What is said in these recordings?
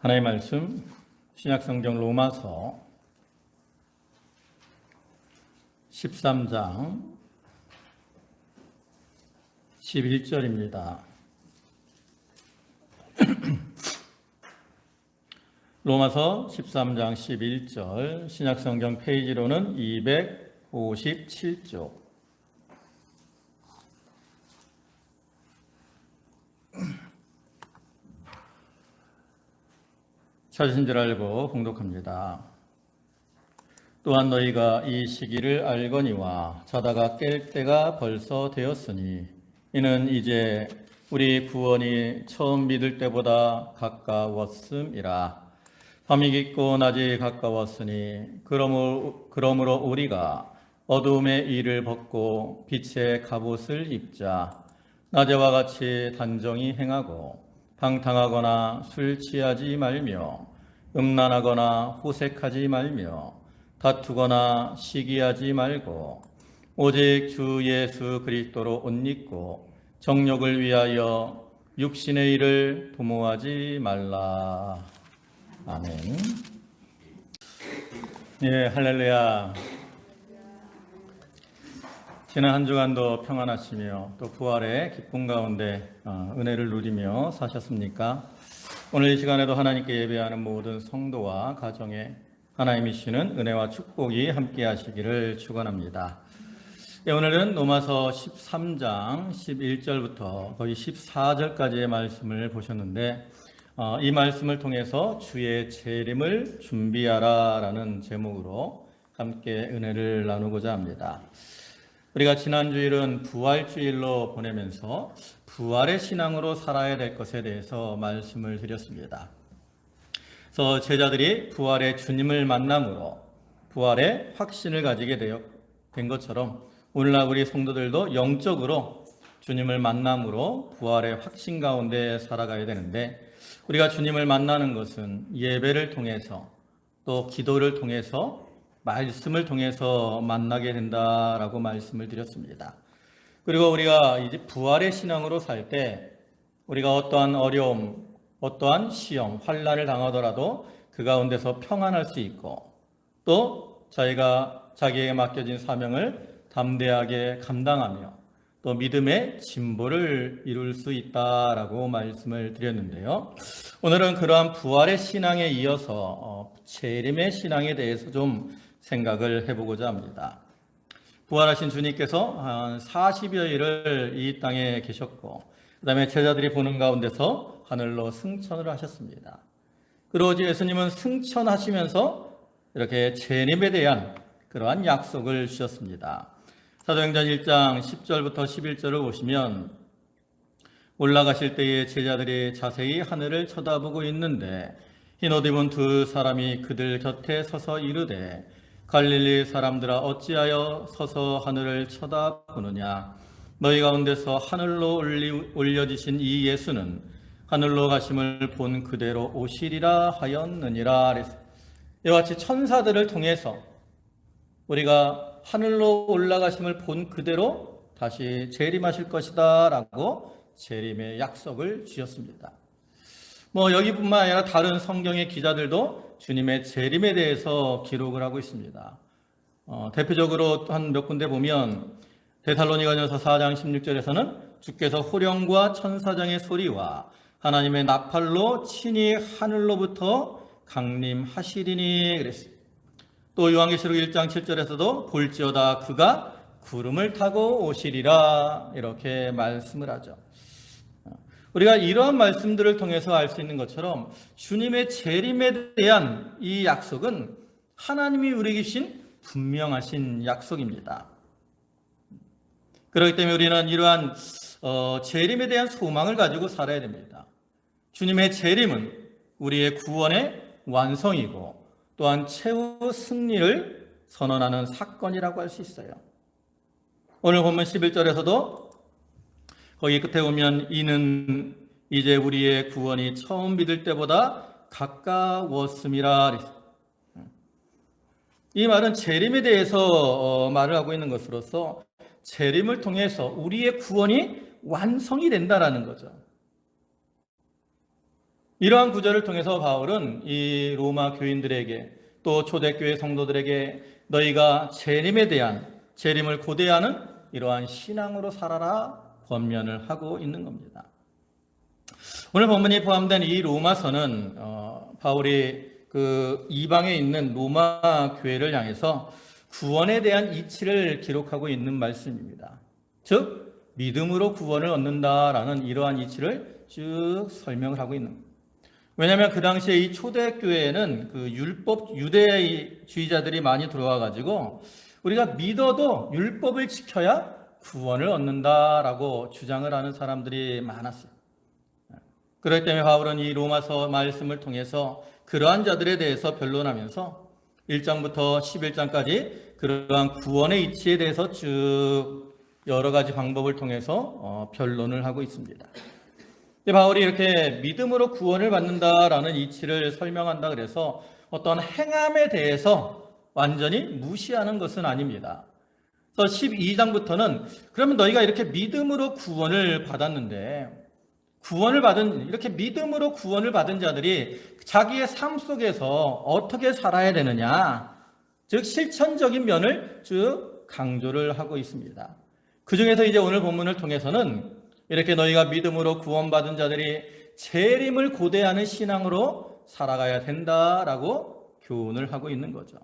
하나님의 말씀, 신약성경 로마서 13장 11절입니다. 로마서 13장 11절, 신약성경 페이지로는 257쪽. 찾으신 줄 알고 봉독합니다. 또한 너희가 이 시기를 알거니와 자다가 깰 때가 벌써 되었으니 이는 이제 우리 구원이 처음 믿을 때보다 가까웠음이라. 밤이 깊고 낮이 가까웠으니 그러므로 우리가 어두움의 일을 벗고 빛의 갑옷을 입자. 낮에와 같이 단정히 행하고 방탕하거나 술 취하지 말며 음란하거나 호색하지 말며 다투거나 시기하지 말고 오직 주 예수 그리스도로 옷 입고 정욕을 위하여 육신의 일을 도모하지 말라. 아멘. 예, 할렐루야. 지난 한 주간도 평안하시며 또 부활의 기쁨 가운데 은혜를 누리며 사셨습니까? 오늘 이 시간에도 하나님께 예배하는 모든 성도와 가정에 하나님이 주시는 은혜와 축복이 함께 하시기를 축원합니다. 오늘은 로마서 13장 11절부터 거의 14절까지의 말씀을 보셨는데 이 말씀을 통해서 주의 재림을 준비하라라는 제목으로 함께 은혜를 나누고자 합니다. 우리가 지난 주일은 부활주일로 보내면서 부활의 신앙으로 살아야 될 것에 대해서 말씀을 드렸습니다. 그래서 제자들이 부활의 주님을 만남으로 부활의 확신을 가지게 된 것처럼 오늘날 우리 성도들도 영적으로 주님을 만남으로 부활의 확신 가운데 살아가야 되는데 우리가 주님을 만나는 것은 예배를 통해서 또 기도를 통해서 말씀을 통해서 만나게 된다라고 말씀을 드렸습니다. 그리고 우리가 이제 부활의 신앙으로 살 때 우리가 어떠한 어려움, 어떠한 시험, 환난을 당하더라도 그 가운데서 평안할 수 있고 또 자기에게 맡겨진 사명을 담대하게 감당하며 또 믿음의 진보를 이룰 수 있다라고 말씀을 드렸는데요. 오늘은 그러한 부활의 신앙에 이어서 재림의 신앙에 대해서 좀 생각을 해보고자 합니다. 부활하신 주님께서 한 40여일을 이 땅에 계셨고 그 다음에 제자들이 보는 가운데서 하늘로 승천을 하셨습니다. 그리고 예수님은 승천하시면서 이렇게 재림에 대한 그러한 약속을 주셨습니다. 사도행전 1장 10절부터 11절을 보시면 올라가실 때에 제자들이 자세히 하늘을 쳐다보고 있는데 흰옷 입은 두 사람이 그들 곁에 서서 이르되 갈릴리 사람들아 어찌하여 서서 하늘을 쳐다보느냐. 너희 가운데서 하늘로 올려지신 이 예수는 하늘로 가심을 본 그대로 오시리라 하였느니라. 이와 같이 천사들을 통해서 우리가 하늘로 올라가심을 본 그대로 다시 재림하실 것이다 라고 재림의 약속을 주셨습니다. 여기뿐만 아니라 다른 성경의 기자들도 주님의 재림에 대해서 기록을 하고 있습니다. 대표적으로 한 몇 군데 보면 데살로니가전서 4장 16절에서는 주께서 호령과 천사장의 소리와 하나님의 나팔로 친히 하늘로부터 강림하시리니 그랬어요. 또 요한계시록 1장 7절에서도 볼지어다 그가 구름을 타고 오시리라 이렇게 말씀을 하죠. 우리가 이러한 말씀들을 통해서 알 수 있는 것처럼 주님의 재림에 대한 이 약속은 하나님이 우리에게 주신 분명하신 약속입니다. 그렇기 때문에 우리는 이러한 재림에 대한 소망을 가지고 살아야 됩니다. 주님의 재림은 우리의 구원의 완성이고 또한 최후 승리를 선언하는 사건이라고 할 수 있어요. 오늘 본문 11절에서도 거기 끝에 보면 이는 이제 우리의 구원이 처음 믿을 때보다 가까웠음이라. 이 말은 재림에 대해서 말을 하고 있는 것으로서 재림을 통해서 우리의 구원이 완성이 된다라는 거죠. 이러한 구절을 통해서 바울은 이 로마 교인들에게 또 초대교회 성도들에게 너희가 재림에 대한 재림을 고대하는 이러한 신앙으로 살아라 권면을 하고 있는 겁니다. 오늘 본문이 포함된 이 로마서는 바울이 그 이방에 있는 로마 교회를 향해서 구원에 대한 이치를 기록하고 있는 말씀입니다. 즉 믿음으로 구원을 얻는다라는 이러한 이치를 쭉 설명을 하고 있는 겁니다. 왜냐하면 그 당시에 이 초대교회에는 그 율법 유대주의자들이 많이 들어와 가지고 우리가 믿어도 율법을 지켜야 구원을 얻는다라고 주장을 하는 사람들이 많았어요. 그렇기 때문에 바울은 이 로마서 말씀을 통해서 그러한 자들에 대해서 변론하면서 1장부터 11장까지 그러한 구원의 이치에 대해서 쭉 여러 가지 방법을 통해서 변론을 하고 있습니다. 바울이 이렇게 믿음으로 구원을 받는다라는 이치를 설명한다 그래서 어떤 행함에 대해서 완전히 무시하는 것은 아닙니다. 그래서 12장부터는 그러면 너희가 이렇게 믿음으로 구원을 받았는데 이렇게 믿음으로 구원을 받은 자들이 자기의 삶 속에서 어떻게 살아야 되느냐, 즉 실천적인 면을 쭉 강조를 하고 있습니다. 그 중에서 이제 오늘 본문을 통해서는 이렇게 너희가 믿음으로 구원받은 자들이 재림을 고대하는 신앙으로 살아가야 된다라고 교훈을 하고 있는 거죠.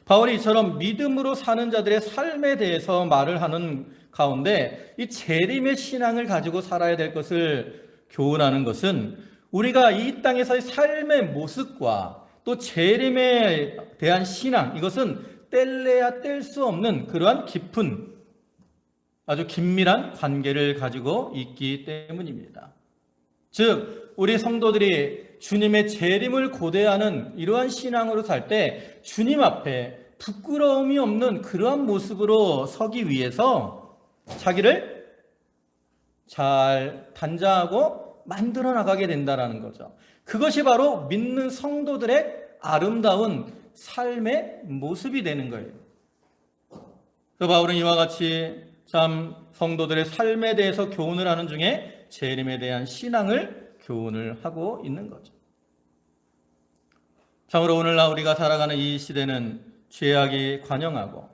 바울이 이처럼 믿음으로 사는 자들의 삶에 대해서 말을 하는 가운데 이 재림의 신앙을 가지고 살아야 될 것을 교훈하는 것은 우리가 이 땅에서의 삶의 모습과 또 재림에 대한 신앙, 이것은 뗄래야 뗄 수 없는 그러한 깊은 아주 긴밀한 관계를 가지고 있기 때문입니다. 즉 우리 성도들이 주님의 재림을 고대하는 이러한 신앙으로 살 때 주님 앞에 부끄러움이 없는 그러한 모습으로 서기 위해서 자기를 잘 단장하고 만들어 나가게 된다는 거죠. 그것이 바로 믿는 성도들의 아름다운 삶의 모습이 되는 거예요. 그래서 바울은 이와 같이 참 성도들의 삶에 대해서 교훈을 하는 중에 재림에 대한 신앙을 교훈을 하고 있는 거죠. 참으로 오늘날 우리가 살아가는 이 시대는 죄악이 관영하고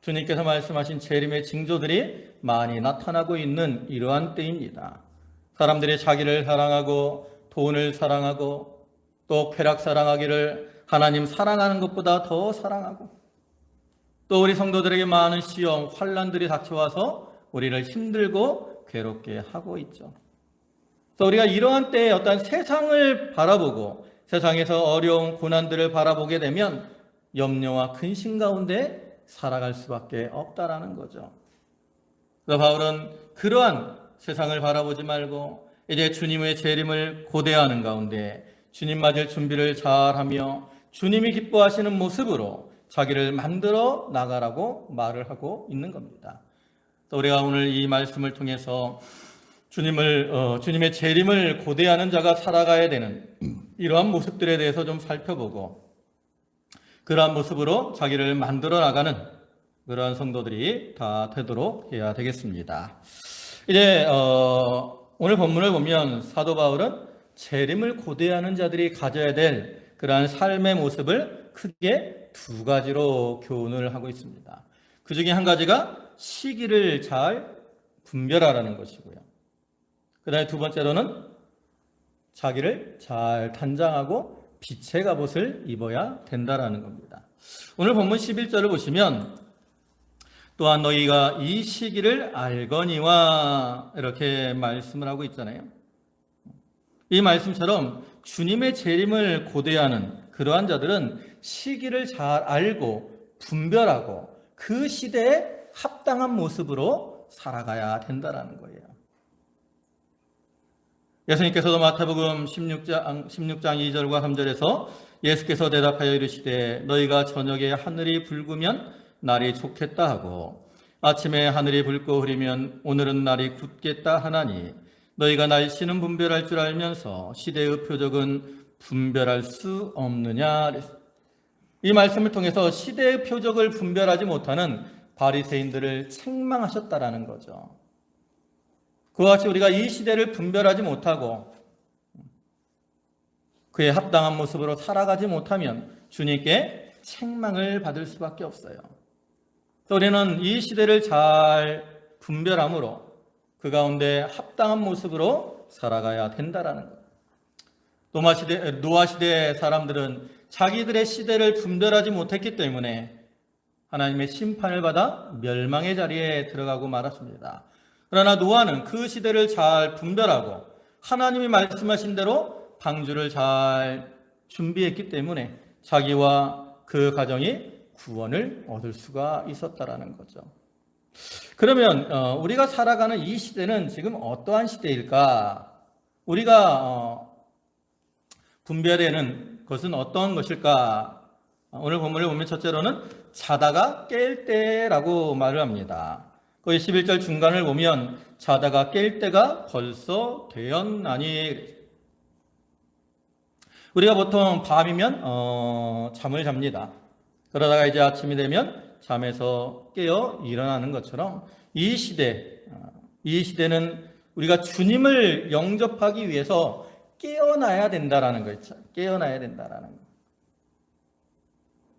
주님께서 말씀하신 재림의 징조들이 많이 나타나고 있는 이러한 때입니다. 사람들이 자기를 사랑하고 돈을 사랑하고 또 쾌락 사랑하기를 하나님 사랑하는 것보다 더 사랑하고 또 우리 성도들에게 많은 시험, 환난들이 닥쳐와서 우리를 힘들고 괴롭게 하고 있죠. 그래서 우리가 이러한 때에 어떤 세상을 바라보고 세상에서 어려운 고난들을 바라보게 되면 염려와 근심 가운데 살아갈 수밖에 없다라는 거죠. 그래서 바울은 그러한 세상을 바라보지 말고 이제 주님의 재림을 고대하는 가운데 주님 맞을 준비를 잘하며 주님이 기뻐하시는 모습으로 자기를 만들어 나가라고 말을 하고 있는 겁니다. 또 우리가 오늘 이 말씀을 통해서 주님의 재림을 고대하는 자가 살아가야 되는 이러한 모습들에 대해서 좀 살펴보고 그러한 모습으로 자기를 만들어 나가는 그러한 성도들이 다 되도록 해야 되겠습니다. 이제 오늘 본문을 보면 사도 바울은 재림을 고대하는 자들이 가져야 될 그러한 삶의 모습을 크게 두 가지로 교훈을 하고 있습니다. 그 중에 한 가지가 시기를 잘 분별하라는 것이고요. 그 다음에 두 번째로는 자기를 잘 단장하고 빛의 갑옷을 입어야 된다라는 겁니다. 오늘 본문 11절을 보시면 또한 너희가 이 시기를 알거니와 이렇게 말씀을 하고 있잖아요. 이 말씀처럼 주님의 재림을 고대하는 그러한 자들은 시기를 잘 알고 분별하고 그 시대에 합당한 모습으로 살아가야 된다는 거예요. 예수님께서도 마태복음 16장 2절과 3절에서 예수께서 대답하여 이르시되 너희가 저녁에 하늘이 붉으면 날이 좋겠다 하고 아침에 하늘이 붉고 흐리면 오늘은 날이 굳겠다 하나니 너희가 날씨는 분별할 줄 알면서 시대의 표적은 분별할 수 없느냐. 이 말씀을 통해서 시대의 표적을 분별하지 못하는 바리새인들을 책망하셨다라는 거죠. 그와 같이 우리가 이 시대를 분별하지 못하고 그에 합당한 모습으로 살아가지 못하면 주님께 책망을 받을 수밖에 없어요. 또 우리는 이 시대를 잘 분별함으로 그 가운데 합당한 모습으로 살아가야 된다라는 것. 노아 시대 사람들은 자기들의 시대를 분별하지 못했기 때문에 하나님의 심판을 받아 멸망의 자리에 들어가고 말았습니다. 그러나 노아는 그 시대를 잘 분별하고 하나님이 말씀하신 대로 방주를 잘 준비했기 때문에 자기와 그 가정이 구원을 얻을 수가 있었다라는 거죠. 그러면 우리가 살아가는 이 시대는 지금 어떠한 시대일까? 우리가 분별하는 것은 어떤 것일까? 오늘 본문을 보면 첫째로는 자다가 깰 때라고 말을 합니다. 거기 11절 중간을 보면 자다가 깰 때가 벌써 되었나니. 우리가 보통 밤이면 잠을 잡니다. 그러다가 이제 아침이 되면 잠에서 깨어 일어나는 것처럼 이 시대는 우리가 주님을 영접하기 위해서 깨어나야 된다라는 거죠. 깨어나야 된다라는 거.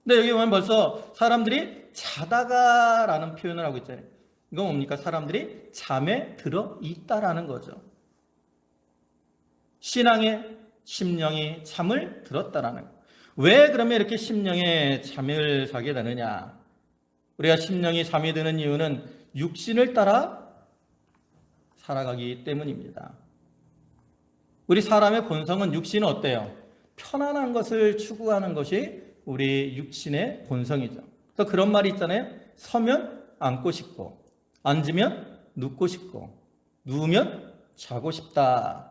근데 여기 보면 벌써 사람들이 자다가라는 표현을 하고 있잖아요. 이건 뭡니까? 사람들이 잠에 들어 있다라는 거죠. 신앙의 심령이 잠을 들었다라는 거. 왜 그러면 이렇게 심령에 잠을 자게 되느냐? 우리가 심령이 잠이 드는 이유는 육신을 따라 살아가기 때문입니다. 우리 사람의 본성은 육신은 어때요? 편안한 것을 추구하는 것이 우리 육신의 본성이죠. 그래서 그런 말이 있잖아요. 서면 앉고 싶고, 앉으면 눕고 싶고, 누우면 자고 싶다.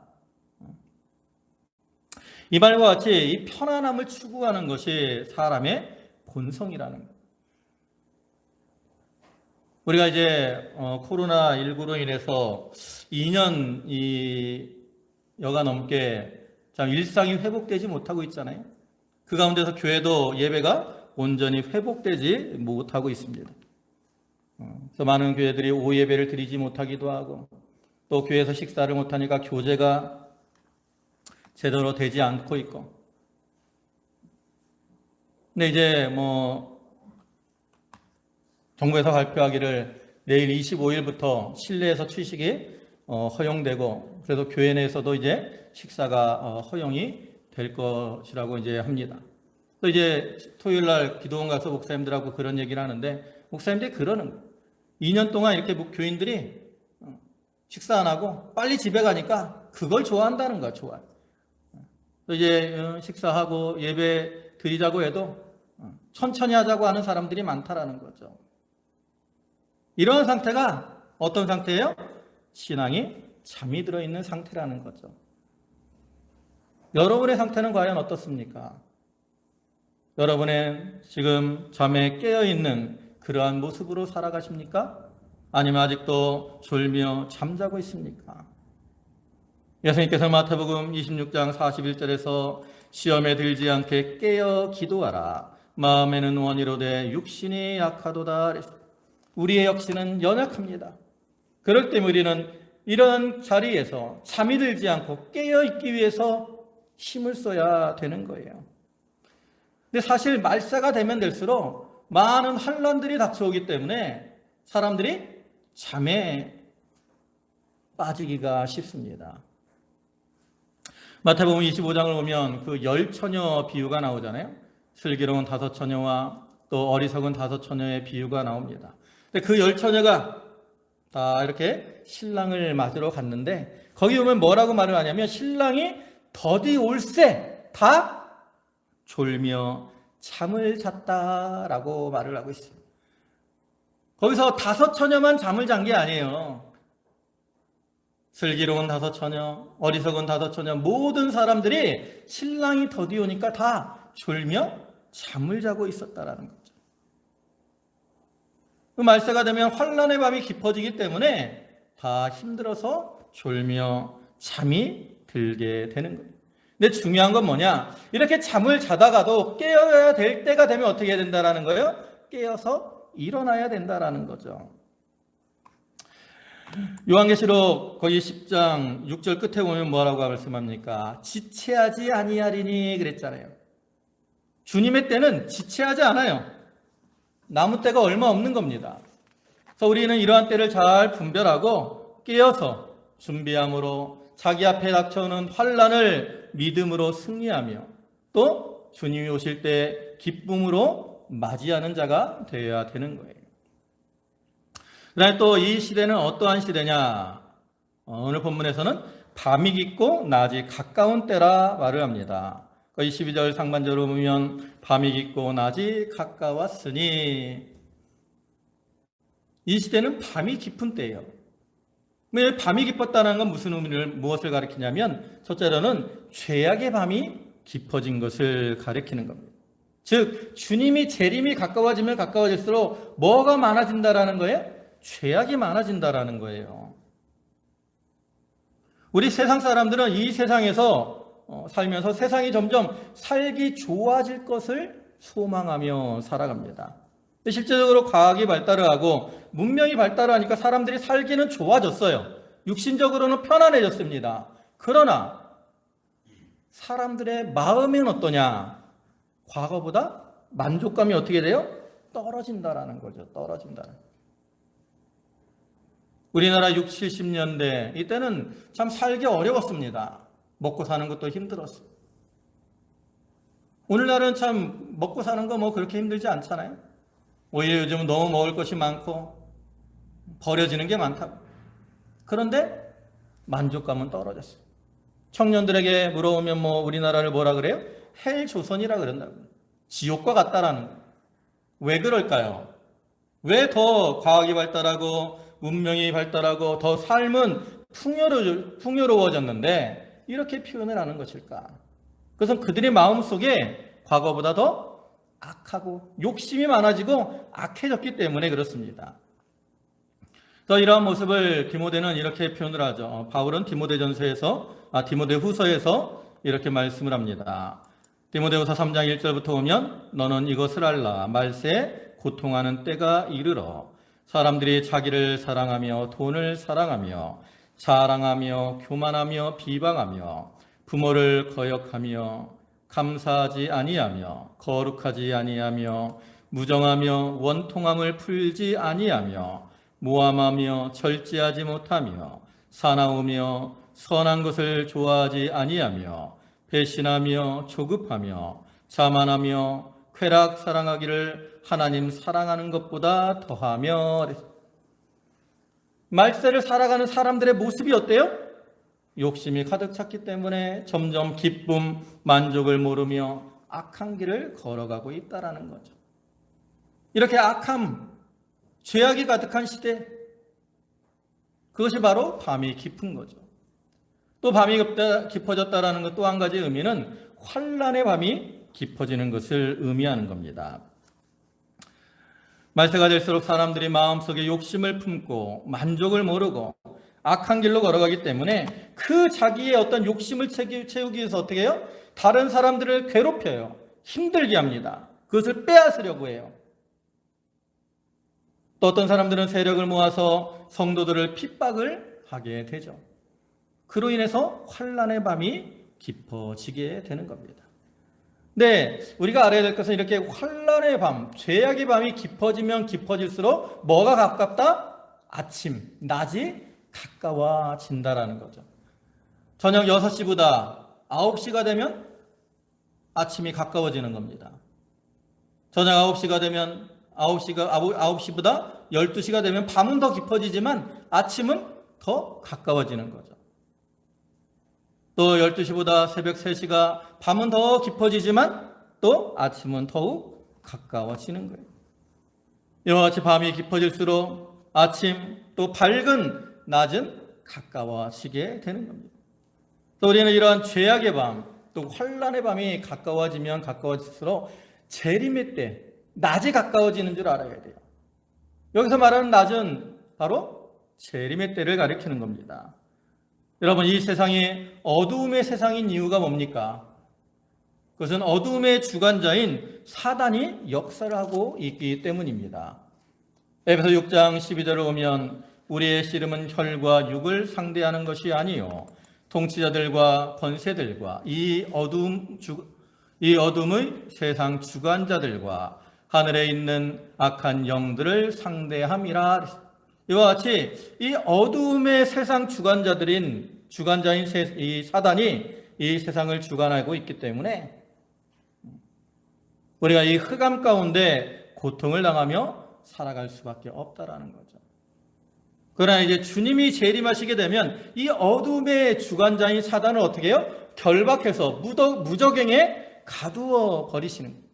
이 말과 같이 이 편안함을 추구하는 것이 사람의 본성이라는 거예요. 우리가 이제 코로나19로 인해서 2년 여가 넘게 참 일상이 회복되지 못하고 있잖아요. 그 가운데서 교회도 예배가 온전히 회복되지 못하고 있습니다. 그래서 많은 교회들이 오후 예배를 드리지 못하기도 하고 또 교회에서 식사를 못하니까 교제가 제대로 되지 않고 있고. 근데 이제 정부에서 발표하기를 내일 25일부터 실내에서 취식이 허용되고 그래서 교회 내에서도 이제 식사가 허용이 될 것이라고 이제 합니다. 또 이제 토요일 날 기도원 가서 목사님들하고 그런 얘기를 하는데 목사님들이 그러는 거예요. 2년 동안 이렇게 교인들이 식사 안 하고 빨리 집에 가니까 그걸 좋아한다는 거야. 좋아요. 또 이제 식사하고 예배 드리자고 해도 천천히 하자고 하는 사람들이 많다라는 거죠. 이런 상태가 어떤 상태예요? 신앙이 잠이 들어있는 상태라는 거죠. 여러분의 상태는 과연 어떻습니까? 여러분은 지금 잠에 깨어있는 그러한 모습으로 살아가십니까? 아니면 아직도 졸며 잠자고 있습니까? 예수님께서 마태복음 26장 41절에서 시험에 들지 않게 깨어 기도하라. 마음에는 원이로되 육신이 약하도다. 우리의 역시는 연약합니다. 그럴 때 우리는 이런 자리에서 잠이 들지 않고 깨어 있기 위해서 힘을 써야 되는 거예요. 근데 사실 말세가 되면 될수록 많은 환난들이 닥쳐오기 때문에 사람들이 잠에 빠지기가 쉽습니다. 마태복음 25장을 보면 그 10처녀 비유가 나오잖아요. 슬기로운 5처녀와 또 어리석은 5처녀의 비유가 나옵니다. 근데 그 10처녀가 다 이렇게 신랑을 맞으러 갔는데 거기 보면 뭐라고 말을 하냐면 신랑이 더디 올세 다 졸며 잠을 잤다라고 말을 하고 있습니다. 거기서 5처녀만 잠을 잔 게 아니에요. 슬기로운 5처녀, 어리석은 5처녀 모든 사람들이 신랑이 더디 오니까 다 졸며 잠을 자고 있었다라는 거죠. 그 말세가 되면 환난의 밤이 깊어지기 때문에 다 힘들어서 졸며 잠이 들게 되는 거예요. 근데 중요한 건 뭐냐? 이렇게 잠을 자다가도 깨어야 될 때가 되면 어떻게 해야 된다라는 거예요? 깨어서 일어나야 된다라는 거죠. 요한계시록 거기 10장 6절 끝에 보면 뭐라고 말씀합니까? 지체하지 아니하리니 그랬잖아요. 주님의 때는 지체하지 않아요. 남은 때가 얼마 없는 겁니다. 그래서 우리는 이러한 때를 잘 분별하고 깨어서 준비함으로 자기 앞에 닥쳐오는 환난을 믿음으로 승리하며 또 주님이 오실 때 기쁨으로 맞이하는 자가 되어야 되는 거예요. 그다음에 또 이 시대는 어떠한 시대냐? 오늘 본문에서는 밤이 깊고 낮이 가까운 때라 말을 합니다. 거의 12절 상반절로 보면 밤이 깊고 낮이 가까웠으니 이 시대는 밤이 깊은 때예요. 밤이 깊었다는 건 무엇을 가리키냐면 첫째로는 죄악의 밤이 깊어진 것을 가리키는 겁니다. 즉 주님이 재림이 가까워지면 가까워질수록 뭐가 많아진다라는 거예요? 죄악이 많아진다라는 거예요. 우리 세상 사람들은 이 세상에서 살면서 세상이 점점 살기 좋아질 것을 소망하며 살아갑니다. 실제적으로 과학이 발달을 하고 문명이 발달하니까 사람들이 살기는 좋아졌어요. 육신적으로는 편안해졌습니다. 그러나 사람들의 마음은 어떠냐? 과거보다 만족감이 어떻게 돼요? 떨어진다라는 거죠. 떨어진다는. 우리나라 60, 70년대 이때는 참 살기 어려웠습니다. 먹고 사는 것도 힘들었어요. 오늘날은 참 먹고 사는 거 뭐 그렇게 힘들지 않잖아요. 오히려 요즘은 너무 먹을 것이 많고 버려지는 게 많다고. 그런데 만족감은 떨어졌어요. 청년들에게 물어보면 우리나라를 뭐라 그래요? 헬조선이라 그런다고. 지옥과 같다라는 거예요. 왜 그럴까요? 왜 더 과학이 발달하고 문명이 발달하고 더 삶은 풍요로워졌는데 이렇게 표현을 하는 것일까? 그것은 그들의 마음속에 과거보다 더 악하고 욕심이 많아지고 악해졌기 때문에 그렇습니다. 또 이러한 모습을 디모데는 이렇게 표현을 하죠. 바울은 디모데후서에서 이렇게 말씀을 합니다. 디모데후서 3장 1절부터 보면 너는 이것을 알라. 말세에 고통하는 때가 이르러 사람들이 자기를 사랑하며 돈을 사랑하며 자랑하며 교만하며 비방하며 부모를 거역하며 감사하지 아니하며 거룩하지 아니하며 무정하며 원통함을 풀지 아니하며 모함하며 절제하지 못하며 사나우며 선한 것을 좋아하지 아니하며 배신하며 조급하며 자만하며 쾌락 사랑하기를 하나님 사랑하는 것보다 더하며. 말세를 살아가는 사람들의 모습이 어때요? 욕심이 가득 찼기 때문에 점점 기쁨, 만족을 모르며 악한 길을 걸어가고 있다라는 거죠. 이렇게 악함, 죄악이 가득한 시대, 그것이 바로 밤이 깊은 거죠. 또 밤이 깊어졌다라는 것 또 한 가지 의미는 환난의 밤이 깊어지는 것을 의미하는 겁니다. 말세가 될수록 사람들이 마음속에 욕심을 품고 만족을 모르고 악한 길로 걸어가기 때문에 그 자기의 어떤 욕심을 채우기 위해서 어떻게 해요? 다른 사람들을 괴롭혀요. 힘들게 합니다. 그것을 빼앗으려고 해요. 또 어떤 사람들은 세력을 모아서 성도들을 핍박을 하게 되죠. 그로 인해서 환난의 밤이 깊어지게 되는 겁니다. 네, 우리가 알아야 될 것은 이렇게 환난의 밤, 죄악의 밤이 깊어지면 깊어질수록 뭐가 가깝다? 아침, 낮이 가까워진다라는 거죠. 저녁 6시보다 9시가 되면 아침이 가까워지는 겁니다. 저녁 9시가 되면 9시보다 12시가 되면 밤은 더 깊어지지만 아침은 더 가까워지는 거죠. 또 12시보다 새벽 3시가 밤은 더 깊어지지만 또 아침은 더욱 가까워지는 거예요. 이와 같이 밤이 깊어질수록 아침 또 밝은 낮은 가까워지게 되는 겁니다. 또 우리는 이러한 죄악의 밤, 또 환난의 밤이 가까워지면 가까워질수록 재림의 때, 낮이 가까워지는 줄 알아야 돼요. 여기서 말하는 낮은 바로 재림의 때를 가리키는 겁니다. 여러분, 이 세상이 어두움의 세상인 이유가 뭡니까? 그것은 어두움의 주관자인 사단이 역사를 하고 있기 때문입니다. 에베소 6장 12절을 보면 우리의 씨름은 혈과 육을 상대하는 것이 아니요 통치자들과 권세들과 이 어둠의 세상 주관자들과 하늘에 있는 악한 영들을 상대함이라. 이와 같이 이 어둠의 세상 주관자인 이 사단이 이 세상을 주관하고 있기 때문에 우리가 이 흑암 가운데 고통을 당하며 살아갈 수밖에 없다라는 거죠. 그러나 이제 주님이 재림하시게 되면 이 어둠의 주관자인 사단을 어떻게 해요? 결박해서 무적행에 가두어 버리시는 거예요.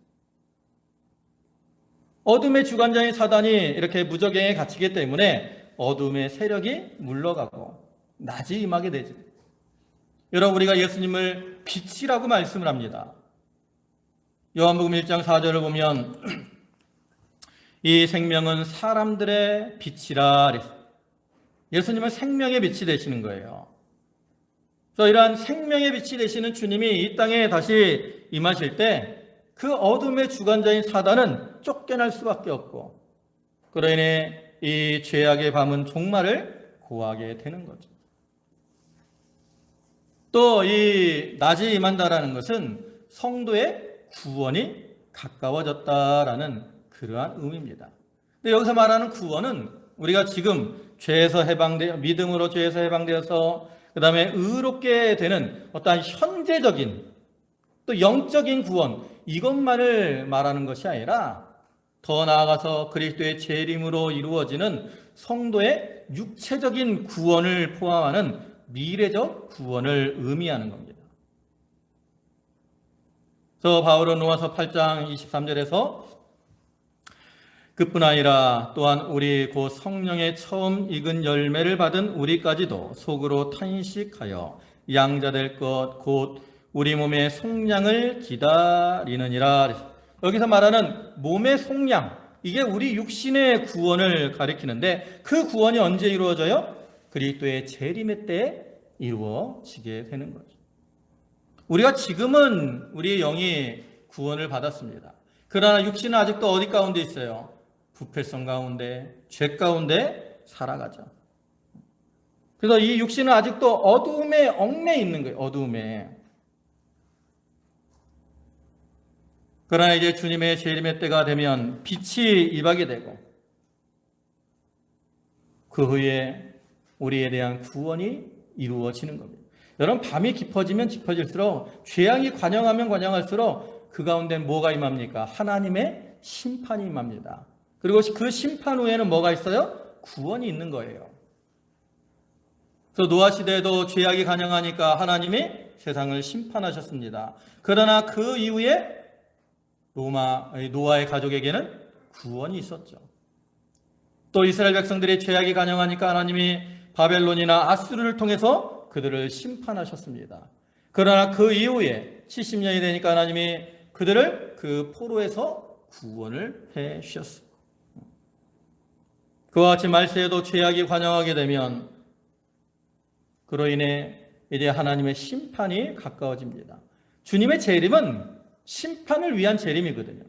어둠의 주관자인 사단이 이렇게 무적행에 갇히기 때문에 어둠의 세력이 물러가고 낮이 임하게 되죠. 여러분, 우리가 예수님을 빛이라고 말씀을 합니다. 요한복음 1장 4절을 보면 이 생명은 사람들의 빛이라. 예수님은 생명의 빛이 되시는 거예요. 그래서 이러한 생명의 빛이 되시는 주님이 이 땅에 다시 임하실 때 그 어둠의 주관자인 사단은 쫓겨날 수밖에 없고, 그로 인해 이 죄악의 밤은 종말을 고하게 되는 거죠. 또 이 낮이 임한다라는 것은 성도의 구원이 가까워졌다라는 그러한 의미입니다. 근데 여기서 말하는 구원은 우리가 지금 죄에서 믿음으로 죄에서 해방되어서 그 다음에 의롭게 되는 어떠한 현재적인 또 영적인 구원, 이것만을 말하는 것이 아니라 더 나아가서 그리스도의 재림으로 이루어지는 성도의 육체적인 구원을 포함하는 미래적 구원을 의미하는 겁니다. 그래서 바울은 로마서 8장 23절에서 그뿐 아니라 또한 우리 곧 성령의 처음 익은 열매를 받은 우리까지도 속으로 탄식하여 양자될 것 곧 우리 몸의 속량을 기다리느니라. 여기서 말하는 몸의 속량, 이게 우리 육신의 구원을 가리키는데 그 구원이 언제 이루어져요? 그리스도의 재림의 때에 이루어지게 되는 거죠. 우리가 지금은 우리의 영이 구원을 받았습니다. 그러나 육신은 아직도 어디 가운데 있어요? 부패성 가운데, 죄 가운데 살아가죠. 그래서 이 육신은 아직도 어두움에 얽매여 있는 거예요. 어두움에. 그러나 이제 주님의 재림의 때가 되면 빛이 임하게 되고 그 후에 우리에 대한 구원이 이루어지는 겁니다. 여러분, 밤이 깊어지면 깊어질수록 죄악이 관영하면 관영할수록 그 가운데 뭐가 임합니까? 하나님의 심판이 임합니다. 그리고 그 심판 후에는 뭐가 있어요? 구원이 있는 거예요. 그래서 노아 시대에도 죄악이 관영하니까 하나님이 세상을 심판하셨습니다. 그러나 그 이후에 노아의 가족에게는 구원이 있었죠. 또 이스라엘 백성들이 죄악이 관영하니까 하나님이 바벨론이나 아수르를 통해서 그들을 심판하셨습니다. 그러나 그 이후에 70년이 되니까 하나님이 그들을 그 포로에서 구원을 해 주셨습니다. 그와 같이 말세에도 죄악이 관영하게 되면 그로 인해 이제 하나님의 심판이 가까워집니다. 주님의 재림은 심판을 위한 재림이거든요.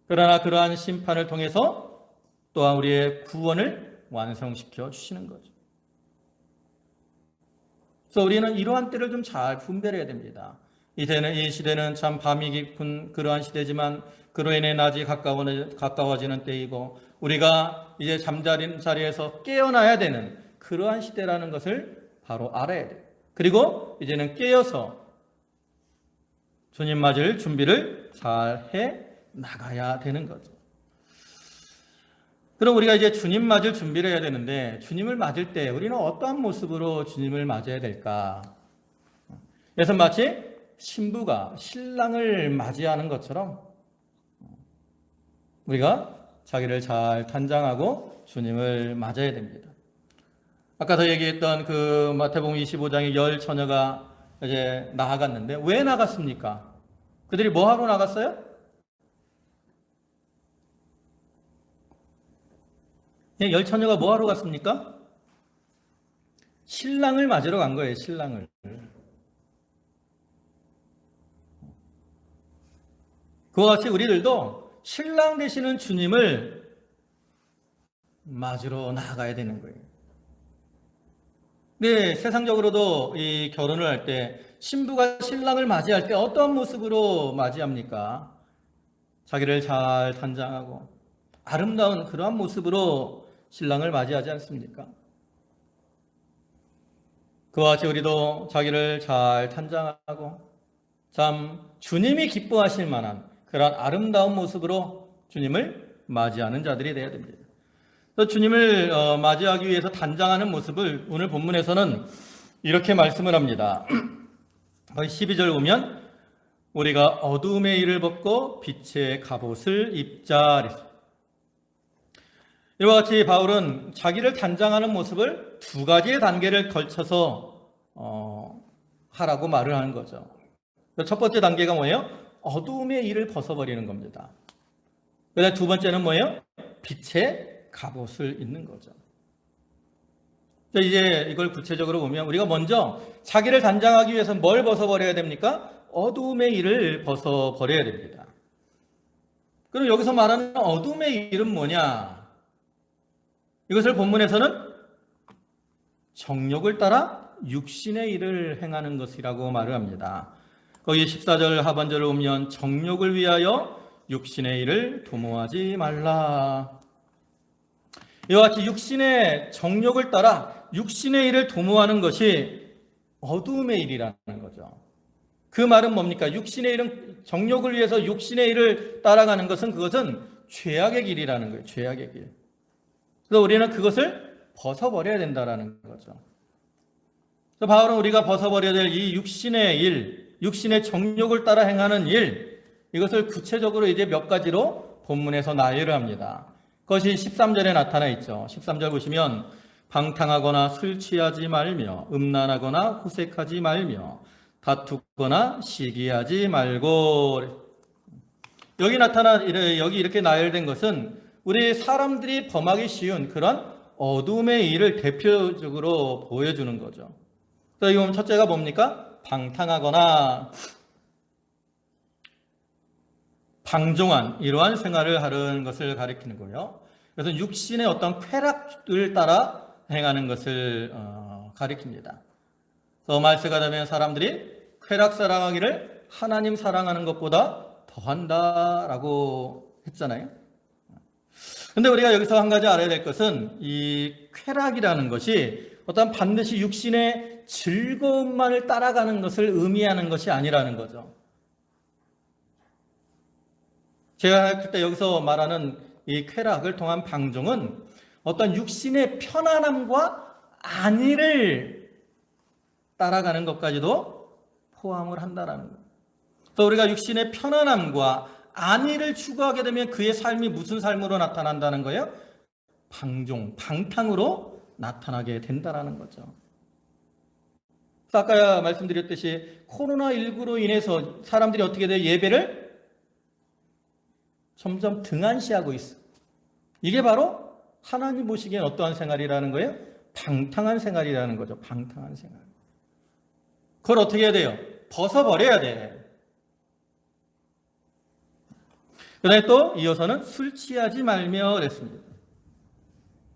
그러나 그러한 심판을 통해서 또한 우리의 구원을 완성시켜 주시는 거죠. 그래서 우리는 이러한 때를 좀 잘 분별해야 됩니다. 이 시대는 참 밤이 깊은 그러한 시대지만 그로 인해 낮이 가까워지는 때이고 우리가 이제 잠자린 자리에서 깨어나야 되는 그러한 시대라는 것을 바로 알아야 돼요. 그리고 이제는 깨어서 주님 맞을 준비를 잘 해 나가야 되는 거죠. 그럼 우리가 이제 주님 맞을 준비를 해야 되는데 주님을 맞을 때 우리는 어떠한 모습으로 주님을 맞아야 될까? 그래서 마치 신부가 신랑을 맞이하는 것처럼 우리가 자기를 잘 단장하고 주님을 맞아야 됩니다. 아까 더 얘기했던 그 마태복음 25장의 10 처녀가 이제 나아갔는데 왜 나갔습니까? 그들이 뭐 하러 나갔어요? 열 처녀가 뭐 하러 갔습니까? 신랑을 맞으러 간 거예요, 신랑을. 그와 같이 우리들도 신랑 되시는 주님을 맞으러 나아가야 되는 거예요. 네, 세상적으로도 이 결혼을 할 때 신부가 신랑을 맞이할 때 어떤 모습으로 맞이합니까? 자기를 잘 단장하고 아름다운 그러한 모습으로 신랑을 맞이하지 않습니까? 그와 같이 우리도 자기를 잘 단장하고 참 주님이 기뻐하실 만한 그런 아름다운 모습으로 주님을 맞이하는 자들이 되어야 됩니다. 또 주님을 맞이하기 위해서 단장하는 모습을 오늘 본문에서는 이렇게 말씀을 합니다. 12절 보면 우리가 어두움의 일을 벗고 빛의 갑옷을 입자. 이와 같이 바울은 자기를 단장하는 모습을 두 가지의 단계를 걸쳐서 하라고 말을 하는 거죠. 첫 번째 단계가 뭐예요? 어두움의 일을 벗어버리는 겁니다. 그다음 두 번째는 뭐예요? 빛의 갑옷을 입는 거죠. 이제 이걸 구체적으로 보면 우리가 먼저 자기를 단장하기 위해서 뭘 벗어버려야 됩니까? 어두움의 일을 벗어버려야 됩니다. 그럼 여기서 말하는 어두움의 일은 뭐냐? 이것을 본문에서는 정욕을 따라 육신의 일을 행하는 것이라고 말을 합니다. 거기 14절 하반절을 보면 정욕을 위하여 육신의 일을 도모하지 말라. 이와 같이 육신의 정욕을 따라 육신의 일을 도모하는 것이 어두움의 일이라는 거죠. 그 말은 뭡니까? 육신의 일은 정욕을 위해서 육신의 일을 따라가는 것은 그것은 죄악의 길이라는 거예요. 죄악의 길. 그래서 우리는 그것을 벗어버려야 된다는 거죠. 그래서 바울은 우리가 벗어버려야 될 이 육신의 일, 육신의 정욕을 따라 행하는 일, 이것을 구체적으로 이제 몇 가지로 본문에서 나열을 합니다. 그것이 13절에 나타나 있죠. 13절 보시면 방탕하거나 술 취하지 말며 음란하거나 호색하지 말며 다투거나 시기하지 말고. 여기 이렇게 나열된 것은 우리 사람들이 범하기 쉬운 그런 어둠의 일을 대표적으로 보여주는 거죠. 그래서 이건 첫째가 뭡니까? 방탕하거나 방종한 이러한 생활을 하는 것을 가리키는 거예요. 그래서 육신의 어떤 쾌락을 따라 행하는 것을 가리킵니다. 더 말세가 되면 사람들이 쾌락 사랑하기를 하나님 사랑하는 것보다 더한다라고 했잖아요. 그런데 우리가 여기서 한 가지 알아야 될 것은 이 쾌락이라는 것이 어떤 반드시 육신의 즐거움만을 따라가는 것을 의미하는 것이 아니라는 거죠. 제가 그때 여기서 말하는 이 쾌락을 통한 방종은 어떤 육신의 편안함과 안위를 따라가는 것까지도 포함을 한다는 거예요. 또 우리가 육신의 편안함과 안위를 추구하게 되면 그의 삶이 무슨 삶으로 나타난다는 거예요? 방종, 방탕으로 나타나게 된다는 거죠. 아까 말씀드렸듯이 코로나19로 인해서 사람들이 어떻게 돼요? 예배를 점점 등한시하고 있어. 이게 바로 하나님 보시기엔 어떠한 생활이라는 거예요? 방탕한 생활이라는 거죠. 방탕한 생활. 그걸 어떻게 해야 돼요? 벗어버려야 돼. 그 다음에 또 이어서는 술 취하지 말며 그랬습니다.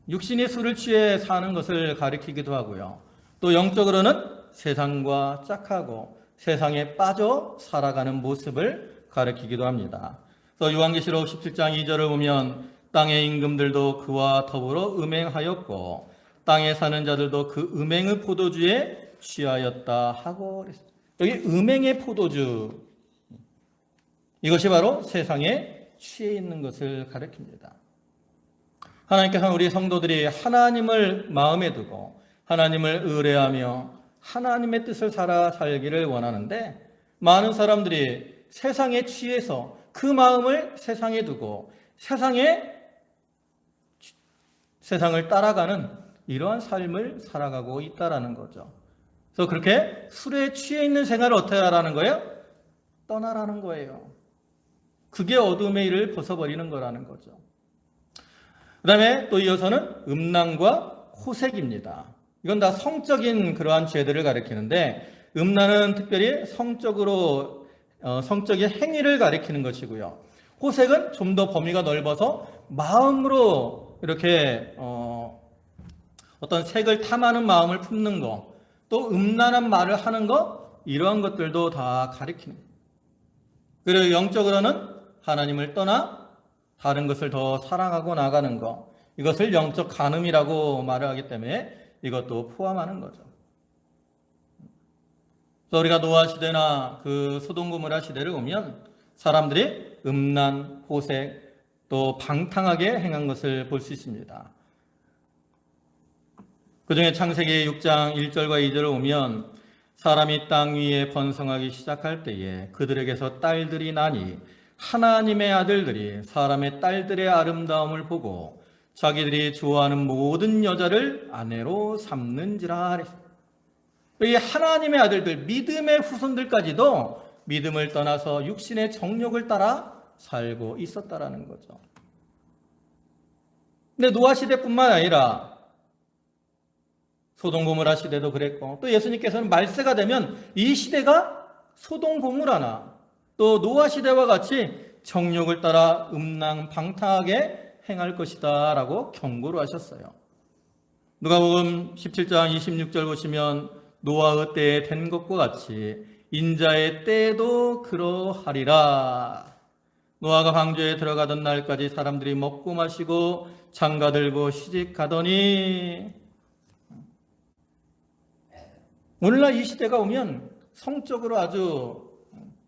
육신이 술을 취해 사는 것을 가리키기도 하고요. 또 영적으로는 세상과 짝하고 세상에 빠져 살아가는 모습을 가리키기도 합니다. 그래서 요한계시록 17장 2절을 보면 땅의 임금들도 그와 더불어 음행하였고 땅에 사는 자들도 그 음행의 포도주에 취하였다 하고 그랬습니다. 여기 음행의 포도주, 이것이 바로 세상에 취해 있는 것을 가리킵니다. 하나님께서는 우리 성도들이 하나님을 마음에 두고 하나님을 의뢰하며 하나님의 뜻을 살아 살기를 원하는데 많은 사람들이 세상에 취해서 그 마음을 세상에 두고 세상을 따라가는 이러한 삶을 살아가고 있다라는 거죠. 그래서 그렇게 술에 취해 있는 생활을 어떻게 하라는 거예요? 떠나라는 거예요. 그게 어둠의 일을 벗어버리는 거라는 거죠. 그 다음에 또 이어서는 음란과 호색입니다. 이건 다 성적인 그러한 죄들을 가리키는데 음란은 특별히 성적인 행위를 가리키는 것이고요. 호색은 좀 더 범위가 넓어서 마음으로 이렇게 어떤 색을 탐하는 마음을 품는 거, 또 음란한 말을 하는 거, 이러한 것들도 다 가리키는 거예요. 그리고 영적으로는 하나님을 떠나 다른 것을 더 사랑하고 나가는 거, 이것을 영적 간음이라고 말을 하기 때문에 이것도 포함하는 거죠. 그래서 우리가 노아 시대나 그 소돔 고모라 시대를 보면 사람들이 음란, 호색, 또 방탕하게 행한 것을 볼 수 있습니다. 그 중에 창세기 6장 1절과 2절을 보면 사람이 땅 위에 번성하기 시작할 때에 그들에게서 딸들이 나니 하나님의 아들들이 사람의 딸들의 아름다움을 보고 자기들이 좋아하는 모든 여자를 아내로 삼는지라. 이 하나님의 아들들, 믿음의 후손들까지도 믿음을 떠나서 육신의 정욕을 따라 살고 있었다라는 거죠. 근데 노아 시대뿐만 아니라 소돔 고모라 시대도 그랬고, 또 예수님께서는 말세가 되면 이 시대가 소돔 고모라나 또 노아 시대와 같이 정욕을 따라 음란 방탕하게 행할 것이다 라고 경고를 하셨어요. 누가복음 17장 26절 보시면 노아의 때에 된 것과 같이 인자의 때에도 그러하리라. 노아가 방주에 들어가던 날까지 사람들이 먹고 마시고 장가들고 시집가더니, 오늘날 이 시대가 오면 성적으로 아주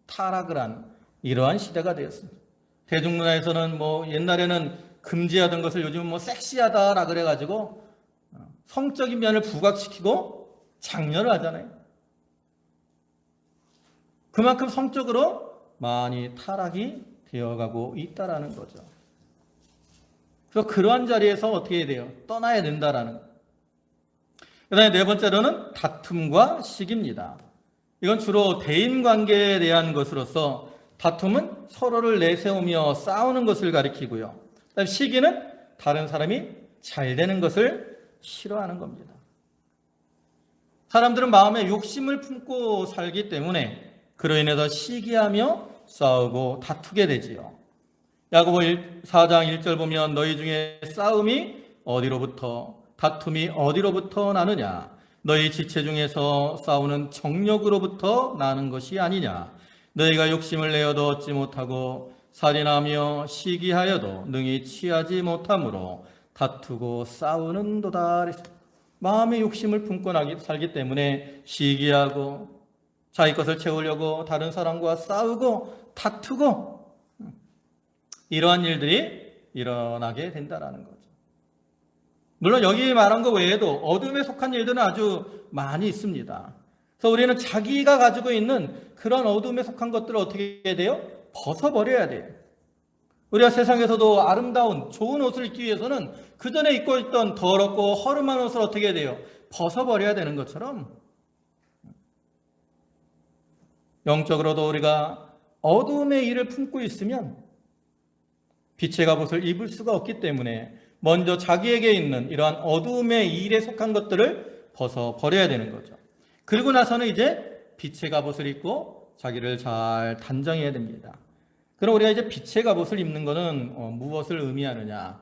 타락을 한 이러한 시대가 되었습니다. 대중문화에서는 옛날에는 금지하던 것을 요즘은 섹시하다라 그래가지고 성적인 면을 부각시키고 장려를 하잖아요. 그만큼 성적으로 많이 타락이 되어가고 있다라는 거죠. 그래서 그러한 자리에서 어떻게 해야 돼요? 떠나야 된다라는 거예요. 그 다음에 네 번째로는 다툼과 시기입니다. 이건 주로 대인관계에 대한 것으로서 다툼은 서로를 내세우며 싸우는 것을 가리키고요. 그다음에 시기는 다른 사람이 잘 되는 것을 싫어하는 겁니다. 사람들은 마음에 욕심을 품고 살기 때문에 그로 인해서 시기하며 싸우고 다투게 되지요. 야고보 4장 1절 보면 너희 중에 싸움이 어디로부터 다툼이 어디로부터 나느냐? 너희 지체 중에서 싸우는 정욕으로부터 나는 것이 아니냐? 너희가 욕심을 내어도 얻지 못하고 살인하며 시기하여도 능히 취하지 못하므로 다투고 싸우는도다. 마음의 욕심을 품고 살기 때문에 시기하고 자기 것을 채우려고 다른 사람과 싸우고 다투고 이러한 일들이 일어나게 된다는 거죠. 물론 여기 말한 것 외에도 어둠에 속한 일들은 아주 많이 있습니다. 그래서 우리는 자기가 가지고 있는 그런 어둠에 속한 것들을 어떻게 해야 돼요? 벗어버려야 돼요. 우리가 세상에서도 아름다운 좋은 옷을 입기 위해서는 그 전에 입고 있던 더럽고 허름한 옷을 어떻게 해야 돼요? 벗어버려야 되는 것처럼 영적으로도 우리가 어둠의 일을 품고 있으면 빛의 갑옷을 입을 수가 없기 때문에 먼저 자기에게 있는 이러한 어둠의 일에 속한 것들을 벗어버려야 되는 거죠. 그리고 나서는 이제 빛의 갑옷을 입고 자기를 잘 단정해야 됩니다. 그럼 우리가 이제 빛의 갑옷을 입는 것은 무엇을 의미하느냐?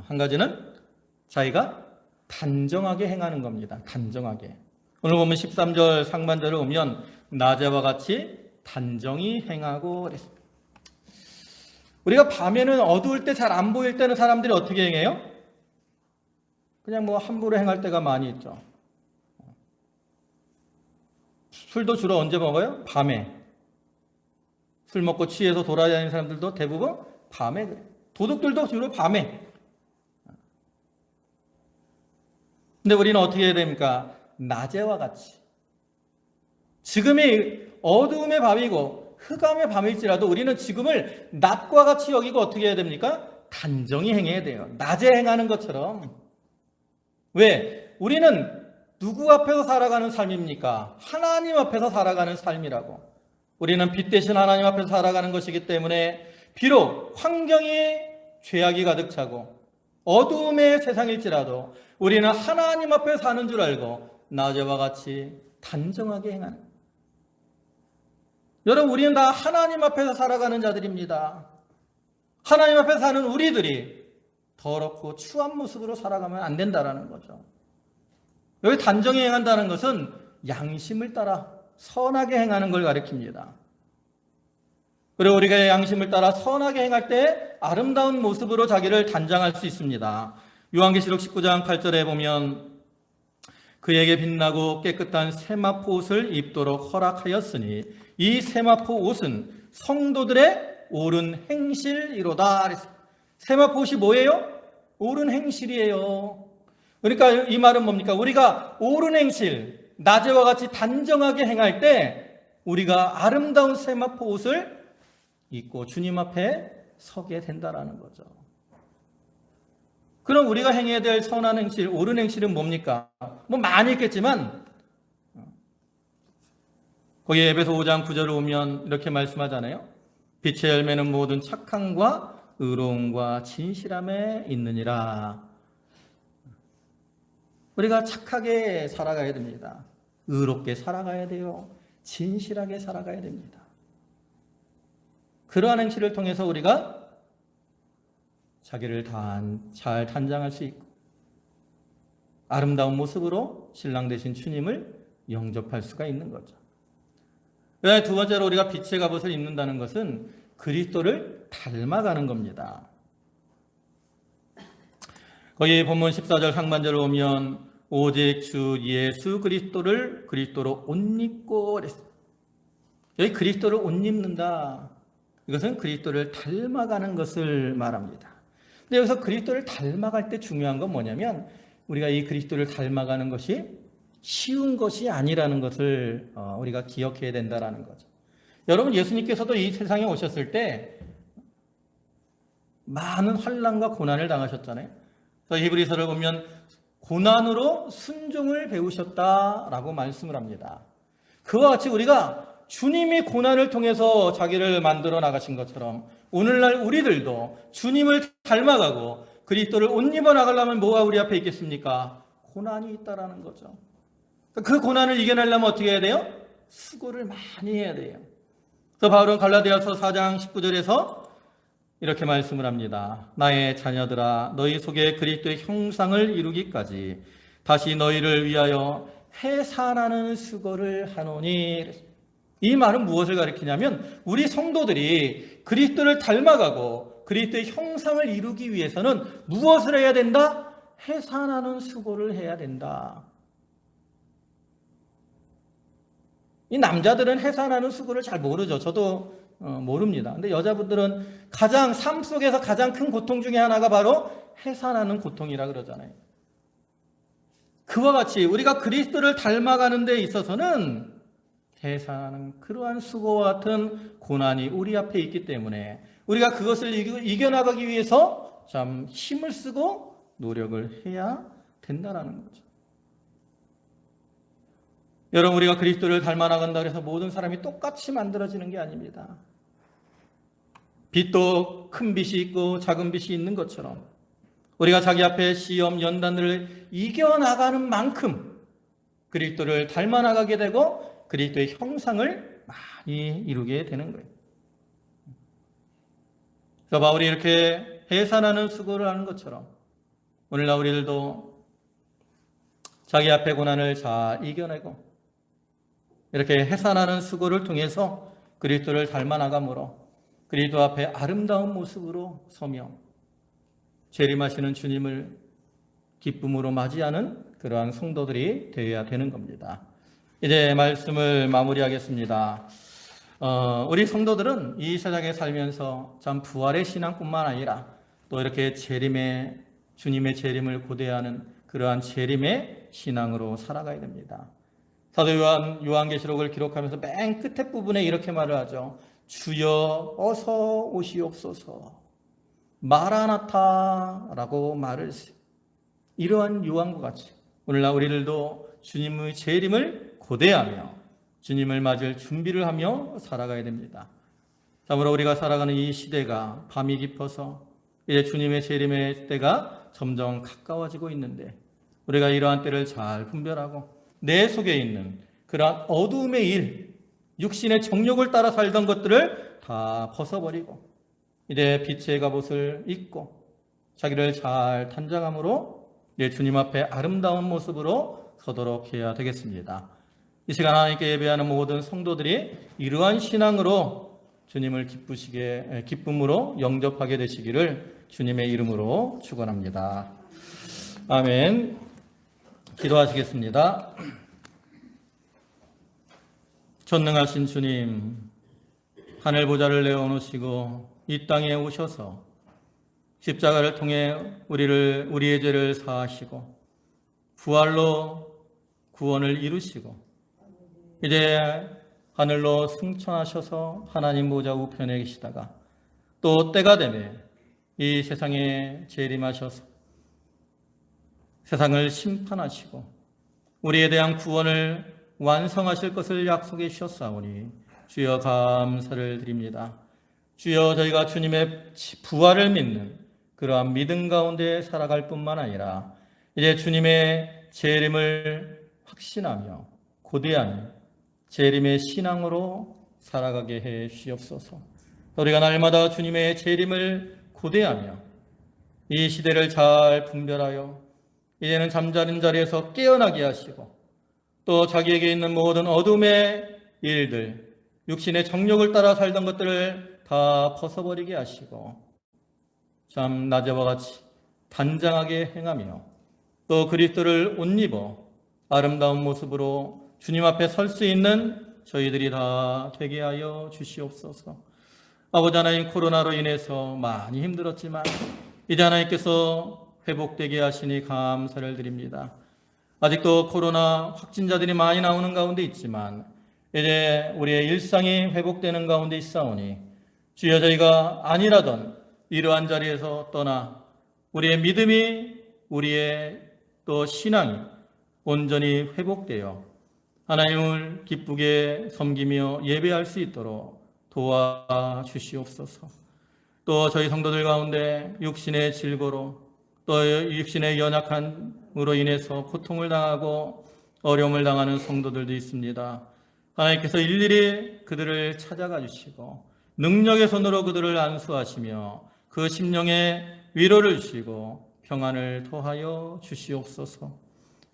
한 가지는 자기가 단정하게 행하는 겁니다. 단정하게. 오늘 보면 13절 상반절을 보면 낮에와 같이 단정히 행하고 그랬습니다. 우리가 밤에는 어두울 때 잘 안 보일 때는 사람들이 어떻게 행해요? 그냥 함부로 행할 때가 많이 있죠. 술도 주로 언제 먹어요? 밤에. 술 먹고 취해서 돌아다니는 사람들도 대부분 밤에 그래요. 도둑들도 주로 밤에. 근데 우리는 어떻게 해야 됩니까? 낮에와 같이. 지금이 어두움의 밤이고 흑암의 밤일지라도 우리는 지금을 낮과 같이 여기고 어떻게 해야 됩니까? 단정히 행해야 돼요. 낮에 행하는 것처럼. 왜? 우리는 누구 앞에서 살아가는 삶입니까? 하나님 앞에서 살아가는 삶이라고. 우리는 빛 대신 하나님 앞에서 살아가는 것이기 때문에 비록 환경이 죄악이 가득 차고 어두움의 세상일지라도 우리는 하나님 앞에 사는 줄 알고 낮에와 같이 단정하게 행하는 거예요. 여러분, 우리는 다 하나님 앞에서 살아가는 자들입니다. 하나님 앞에 사는 우리들이 더럽고 추한 모습으로 살아가면 안 된다라는 거죠. 여기 단정히 행한다는 것은 양심을 따라 선하게 행하는 걸 가리킵니다. 그리고 우리가 양심을 따라 선하게 행할 때 아름다운 모습으로 자기를 단장할 수 있습니다. 요한계시록 19장 8절에 보면 그에게 빛나고 깨끗한 세마포 옷을 입도록 허락하였으니 이 세마포 옷은 성도들의 옳은 행실이로다. 세마포 옷이 뭐예요? 옳은 행실이에요. 그러니까 이 말은 뭡니까? 우리가 옳은 행실, 낮에와 같이 단정하게 행할 때 우리가 아름다운 세마포 옷을 입고 주님 앞에 서게 된다라는 거죠. 그럼 우리가 행해야 될 선한 행실, 옳은 행실은 뭡니까? 뭐 많이 있겠지만 거기 에베소 5장 9절을 보면 이렇게 말씀하잖아요. 빛의 열매는 모든 착함과 의로움과 진실함에 있느니라. 우리가 착하게 살아가야 됩니다. 의롭게 살아가야 돼요. 진실하게 살아가야 됩니다. 그러한 행실을 통해서 우리가 자기를 잘 단장할 수 있고 아름다운 모습으로 신랑 되신 주님을 영접할 수가 있는 거죠. 두 번째로 우리가 빛의 갑옷을 입는다는 것은 그리스도를 닮아가는 겁니다. 거기 본문 14절 상반절을 보면 오직 주 예수 그리스도로 옷 입고 그랬어요. 여기 그리스도를 옷 입는다. 이것은 그리스도를 닮아가는 것을 말합니다. 근데 여기서 그리스도를 닮아갈 때 중요한 건 뭐냐면 우리가 이 그리스도를 닮아가는 것이 쉬운 것이 아니라는 것을 우리가 기억해야 된다는 거죠. 여러분, 예수님께서도 이 세상에 오셨을 때 많은 환난과 고난을 당하셨잖아요. 히브리서를 보면 고난으로 순종을 배우셨다라고 말씀을 합니다. 그와 같이 우리가 주님이 고난을 통해서 자기를 만들어 나가신 것처럼 오늘날 우리들도 주님을 닮아가고 그리스도를 옷 입어 나가려면 뭐가 우리 앞에 있겠습니까? 고난이 있다라는 거죠. 그 고난을 이겨내려면 어떻게 해야 돼요? 수고를 많이 해야 돼요. 그래서 바울은 갈라디아서 4장 19절에서 이렇게 말씀을 합니다. 나의 자녀들아, 너희 속에 그리스도의 형상을 이루기까지 다시 너희를 위하여 해산하는 수고를 하노니. 이 말은 무엇을 가리키냐면 우리 성도들이 그리스도를 닮아가고 그리스도의 형상을 이루기 위해서는 무엇을 해야 된다? 해산하는 수고를 해야 된다. 이 남자들은 해산하는 수고를 잘 모르죠. 저도 모릅니다. 근데 여자분들은 삶 속에서 가장 큰 고통 중에 하나가 바로 해산하는 고통이라 그러잖아요. 그와 같이 우리가 그리스도를 닮아가는 데 있어서는 해산하는 그러한 수고와 같은 고난이 우리 앞에 있기 때문에 우리가 그것을 이겨나가기 위해서 참 힘을 쓰고 노력을 해야 된다는 거죠. 여러분, 우리가 그리스도를 닮아나간다 해서 모든 사람이 똑같이 만들어지는 게 아닙니다. 빛도 큰 빛이 있고 작은 빛이 있는 것처럼 우리가 자기 앞에 시험, 연단들을 이겨나가는 만큼 그리스도를 닮아나가게 되고 그리스도의 형상을 많이 이루게 되는 거예요. 그래서 바울이 이렇게 해산하는 수고를 하는 것처럼 오늘날 우리들도 자기 앞에 고난을 잘 이겨내고 이렇게 해산하는 수고를 통해서 그리스도를 닮아나감으로 그리스도 앞에 아름다운 모습으로 서며 재림하시는 주님을 기쁨으로 맞이하는 그러한 성도들이 되어야 되는 겁니다. 이제 말씀을 마무리하겠습니다. 우리 성도들은 이 세상에 살면서 참 부활의 신앙뿐만 아니라 또 이렇게 주님의 재림을 고대하는 그러한 재림의 신앙으로 살아가야 됩니다. 사도 요한계시록을 기록하면서 맨 끝에 부분에 이렇게 말을 하죠. 주여 어서 오시옵소서. 마라나타라고 말을 했어요. 이러한 요한과 같이 오늘날 우리들도 주님의 재림을 고대하며 주님을 맞을 준비를 하며 살아가야 됩니다. 참으로 우리가 살아가는 이 시대가 밤이 깊어서 이제 주님의 재림의 때가 점점 가까워지고 있는데 우리가 이러한 때를 잘 분별하고 내 속에 있는 그러한 어두움의 일, 육신의 정욕을 따라 살던 것들을 다 벗어버리고 이제 빛의 갑옷을 입고 자기를 잘 단장함으로 주님 앞에 아름다운 모습으로 서도록 해야 되겠습니다. 이 시간 하나님께 예배하는 모든 성도들이 이러한 신앙으로 주님을 기쁨으로 영접하게 되시기를 주님의 이름으로 축원합니다. 아멘. 기도하시겠습니다. 전능하신 주님, 하늘 보좌를 내어놓으시고 이 땅에 오셔서 십자가를 통해 우리의 죄를 사하시고 부활로 구원을 이루시고 이제 하늘로 승천하셔서 하나님 보좌 우편에 계시다가 또 때가 되매 이 세상에 재림하셔서 세상을 심판하시고 우리에 대한 구원을 완성하실 것을 약속해 주셨사오니 주여 감사를 드립니다. 주여 저희가 주님의 부활을 믿는 그러한 믿음 가운데 살아갈 뿐만 아니라 이제 주님의 재림을 확신하며 고대하며 재림의 신앙으로 살아가게 해 주시옵소서. 우리가 날마다 주님의 재림을 고대하며 이 시대를 잘 분별하여 이제는 잠자는 자리에서 깨어나게 하시고 또 자기에게 있는 모든 어둠의 일들, 육신의 정욕을 따라 살던 것들을 다 벗어버리게 하시고 참 낮에와 같이 단장하게 행하며 또 그리스도를 옷 입어 아름다운 모습으로 주님 앞에 설 수 있는 저희들이 다 되게 하여 주시옵소서. 아버지 하나님, 코로나로 인해서 많이 힘들었지만 이제 하나님께서 회복되게 하시니 감사를 드립니다. 아직도 코로나 확진자들이 많이 나오는 가운데 있지만 이제 우리의 일상이 회복되는 가운데 있사오니 주여 저희가 아니라던 이러한 자리에서 떠나 우리의 믿음이 우리의 또 신앙이 온전히 회복되어 하나님을 기쁘게 섬기며 예배할 수 있도록 도와주시옵소서. 또 저희 성도들 가운데 육신의 질고로 또 육신의 연약함으로 인해서 고통을 당하고 어려움을 당하는 성도들도 있습니다. 하나님께서 일일이 그들을 찾아가 주시고 능력의 손으로 그들을 안수하시며 그 심령에 위로를 주시고 평안을 토하여 주시옵소서.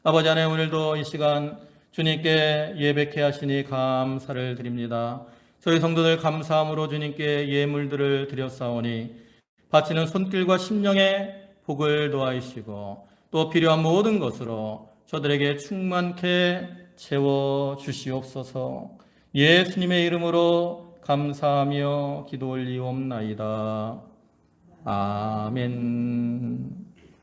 아버지 하나님, 오늘도 이 시간 주님께 예배케 하시니 감사를 드립니다. 저희 성도들 감사함으로 주님께 예물들을 드렸사오니 바치는 손길과 심령에 복을 도와주시고 또 필요한 모든 것으로 저들에게 충만케 채워 주시옵소서. 예수님의 이름으로 감사하며 기도 올리옵나이다. 아멘.